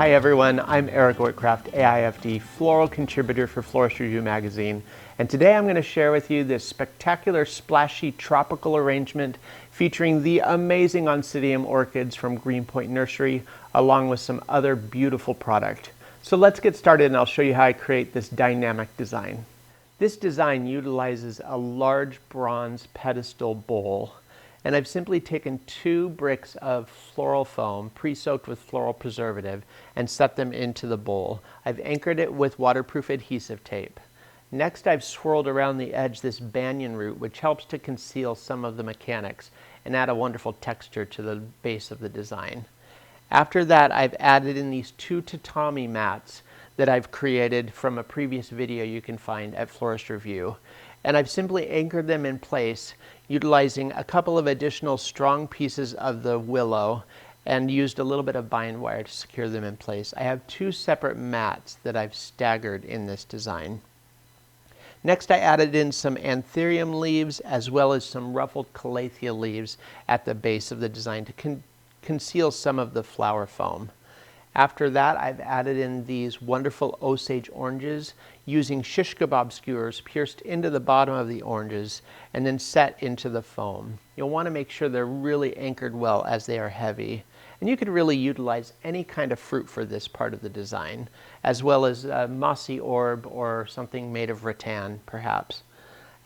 Hi everyone, I'm Erik AIFD, floral contributor for Florist Review magazine, and today I'm going to share with you this spectacular splashy tropical arrangement featuring the amazing Oncidium orchids from Green Point Nursery, along with some other beautiful product. So let's get started and I'll show you how I create this dynamic design. This design utilizes a large bronze pedestal bowl, and I've simply taken 2 bricks of floral foam pre-soaked with floral preservative and set them into the bowl. I've anchored it with waterproof adhesive tape. Next, I've swirled around the edge this banyan root, which helps to conceal some of the mechanics and add a wonderful texture to the base of the design. After that, I've added in these 2 tatami mats that I've created from a previous video you can find at Florist Review. And I've simply anchored them in place utilizing a couple of additional strong pieces of the willow and used a little bit of bind wire to secure them in place. I have 2 separate mats that I've staggered in this design. Next, I added in some anthurium leaves as well as some ruffled calathea leaves at the base of the design to conceal some of the flower foam. After that, I've added in these wonderful osage oranges using shish kabob skewers pierced into the bottom of the oranges and then set into the foam. You'll want to make sure they're really anchored well as they are heavy. And you could really utilize any kind of fruit for this part of the design, as well as a mossy orb or something made of rattan, perhaps.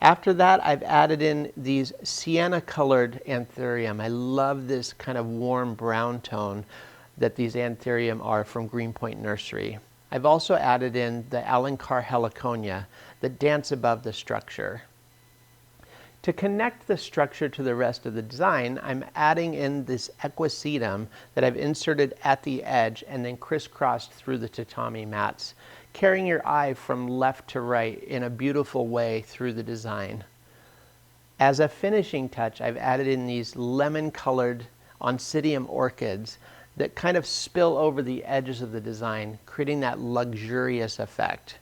After that, I've added in these sienna-colored anthurium. I love this kind of warm brown tone that these anthurium are from Green Point Nursery. I've also added in the carr heliconia that dance above the structure. To connect the structure to the rest of the design, I'm adding in this equisetum that I've inserted at the edge and then crisscrossed through the tatami mats, carrying your eye from left to right in a beautiful way through the design. As a finishing touch, I've added in these lemon-colored Oncidium orchids that kind of spill over the edges of the design, creating that luxurious effect.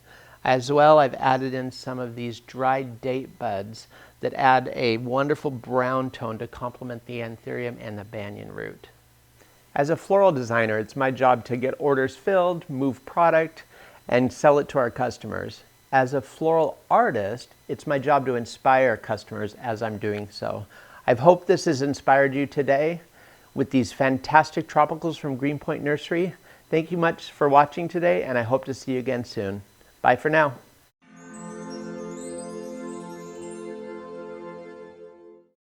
As well, I've added in some of these dried date buds that add a wonderful brown tone to complement the anthurium and the banyan root. As a floral designer, it's my job to get orders filled, move product, and sell it to our customers. As a floral artist, it's my job to inspire customers as I'm doing so. I hope this has inspired you today with these fantastic tropicals from Green Point Nursery. Thank you much for watching today, and I hope to see you again soon. Bye for now.